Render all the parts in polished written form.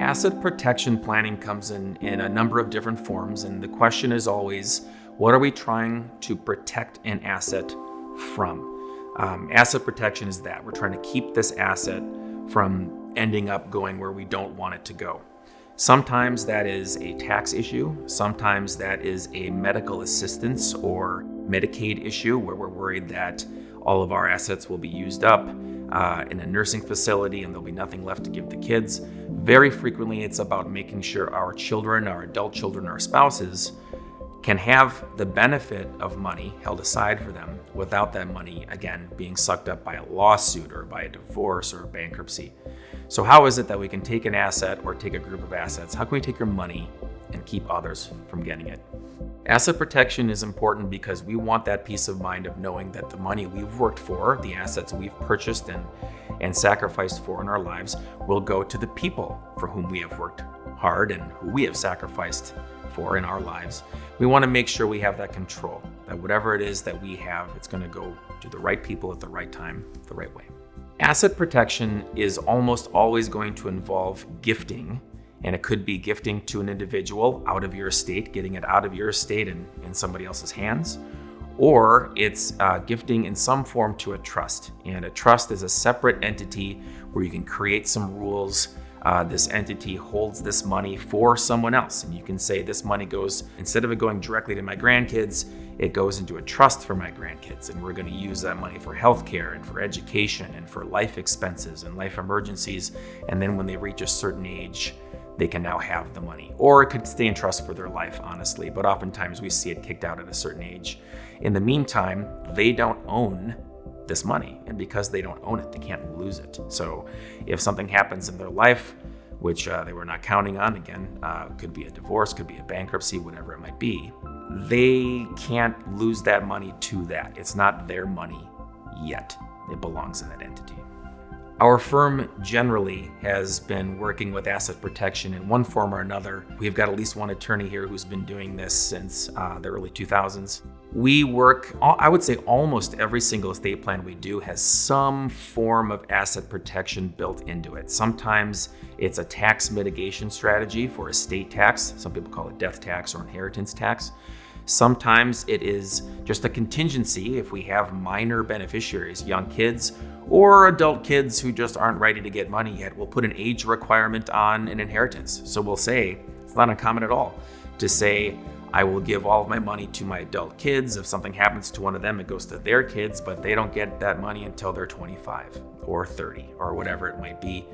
Asset protection planning comes in a number of different forms, and the question is always, what are we trying to protect an asset from? Asset protection is that. We're trying to keep this asset from ending up going where we don't want it to go. Sometimes that is a tax issue. Sometimes that is a medical assistance or Medicaid issue where we're worried that all of our assets will be used up in a nursing facility and there'll be nothing left to give the kids. Very frequently, it's about making sure our children, our adult children, our spouses can have the benefit of money held aside for them without that money, again, being sucked up by a lawsuit or by a divorce or a bankruptcy. So how is it that we can take an asset or take a group of assets? How can we take your money and keep others from getting it? Asset protection is important because we want that peace of mind of knowing that the money we've worked for, the assets we've purchased and sacrificed for in our lives, will go to the people for whom we have worked hard and who we have sacrificed for in our lives. We want to make sure we have that control, that whatever it is that we have, it's going to go to the right people at the right time, the right way. Asset protection is almost always going to involve gifting, and it could be gifting to an individual out of your estate, getting it out of your estate and in somebody else's hands, or it's gifting in some form to a trust. And a trust is a separate entity where you can create some rules. This entity holds this money for someone else. And you can say this money goes, instead of it going directly to my grandkids, it goes into a trust for my grandkids. And we're going to use that money for healthcare and for education and for life expenses and life emergencies. And then when they reach a certain age, they can now have the money. Or it could stay in trust for their life, honestly. But oftentimes we see it kicked out at a certain age. In the meantime, they don't own this money. And because they don't own it, they can't lose it. So if something happens in their life, which they were not counting on, again, could be a divorce, could be a bankruptcy, whatever it might be, they can't lose that money to that. It's not their money yet. It belongs in that entity. Our firm generally has been working with asset protection in one form or another. We've got at least one attorney here who's been doing this since the early 2000s. We work, I would say almost every single estate plan we do has some form of asset protection built into it. Sometimes it's a tax mitigation strategy for estate tax. Some people call it death tax or inheritance tax. Sometimes it is just a contingency if we have minor beneficiaries, young kids or adult kids who just aren't ready to get money yet. We'll put an age requirement on an inheritance. So we'll say, it's not uncommon at all to say, I will give all of my money to my adult kids. If something happens to one of them, it goes to their kids, but they don't get that money until they're 25 or 30 or whatever it might be.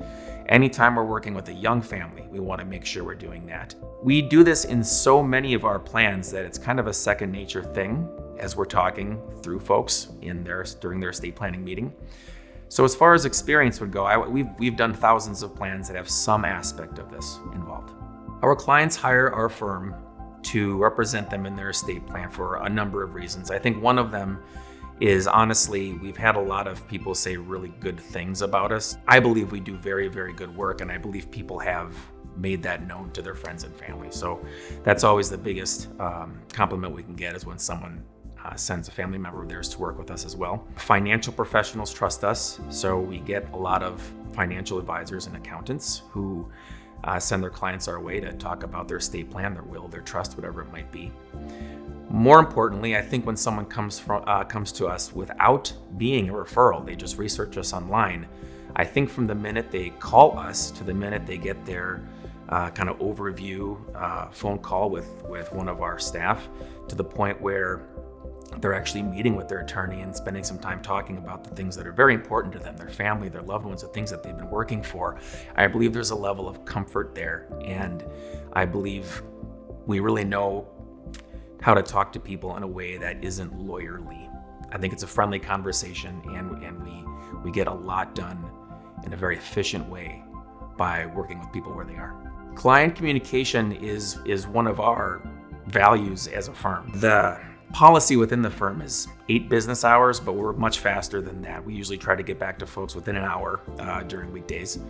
Anytime we're working with a young family, we want to make sure we're doing that. We do this in so many of our plans that it's kind of a second nature thing as we're talking through folks during their estate planning meeting. So as far as experience would go, we've done thousands of plans that have some aspect of this involved. Our clients hire our firm to represent them in their estate plan for a number of reasons. I think one of them is, honestly, we've had a lot of people say really good things about us. I believe we do very, very good work, and I believe people have made that known to their friends and family. So that's always the biggest compliment we can get, is when someone sends a family member of theirs to work with us as well. Financial professionals trust us, so we get a lot of financial advisors and accountants who send their clients our way to talk about their estate plan, their will, their trust, whatever it might be. More importantly, I think when someone comes to us without being a referral, they just research us online, I think from the minute they call us to the minute they get their kind of overview phone call with one of our staff, to the point where they're actually meeting with their attorney and spending some time talking about the things that are very important to them, their family, their loved ones, the things that they've been working for. I believe there's a level of comfort there. And I believe we really know how to talk to people in a way that isn't lawyerly. I think it's a friendly conversation, and we get a lot done in a very efficient way by working with people where they are. Client communication is one of our values as a firm. The policy within the firm is 8 business hours, but we're much faster than that. We usually try to get back to folks within an hour during weekdays,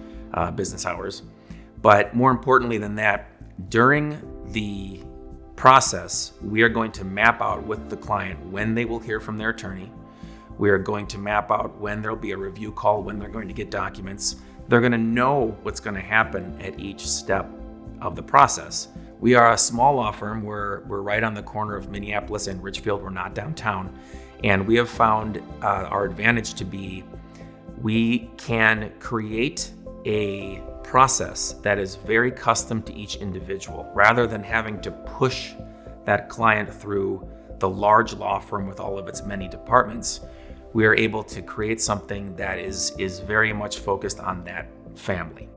business hours. But more importantly than that, during the process, we are going to map out with the client when they will hear from their attorney. We are going to map out when there'll be a review call, when they're going to get documents. They're going to know what's going to happen at each step of the process. We are a small law firm. We're right on the corner of Minneapolis and Richfield. We're not downtown. And we have found our advantage to be we can create a process that is very custom to each individual rather than having to push that client through the large law firm with all of its many departments. We are able to create something that is very much focused on that family.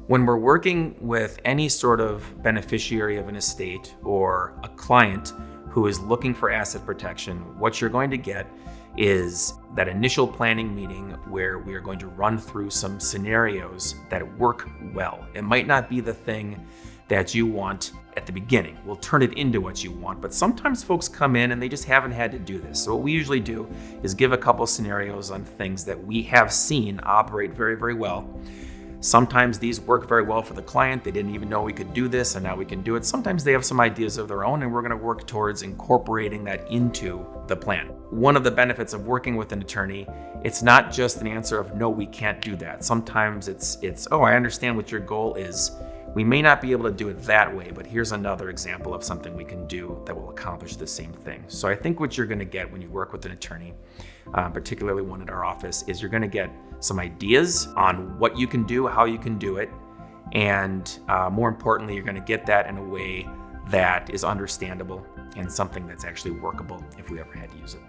When we're working with any sort of beneficiary of an estate or a client who is looking for asset protection, what you're going to get is that initial planning meeting where we are going to run through some scenarios that work well. It might not be the thing that you want at the beginning. We'll turn it into what you want, but sometimes folks come in and they just haven't had to do this. So what we usually do is give a couple scenarios on things that we have seen operate very, very well. Sometimes these work very well for the client. They didn't even know we could do this, and now we can do it. Sometimes they have some ideas of their own, and we're going to work towards incorporating that into the plan. One of the benefits of working with an attorney, it's not just an answer of, no, we can't do that. Sometimes it's oh, I understand what your goal is. We may not be able to do it that way, but here's another example of something we can do that will accomplish the same thing. So I think what you're going to get when you work with an attorney, particularly one at our office, is you're going to get some ideas on what you can do, how you can do it, and more importantly, you're going to get that in a way that is understandable and something that's actually workable if we ever had to use it.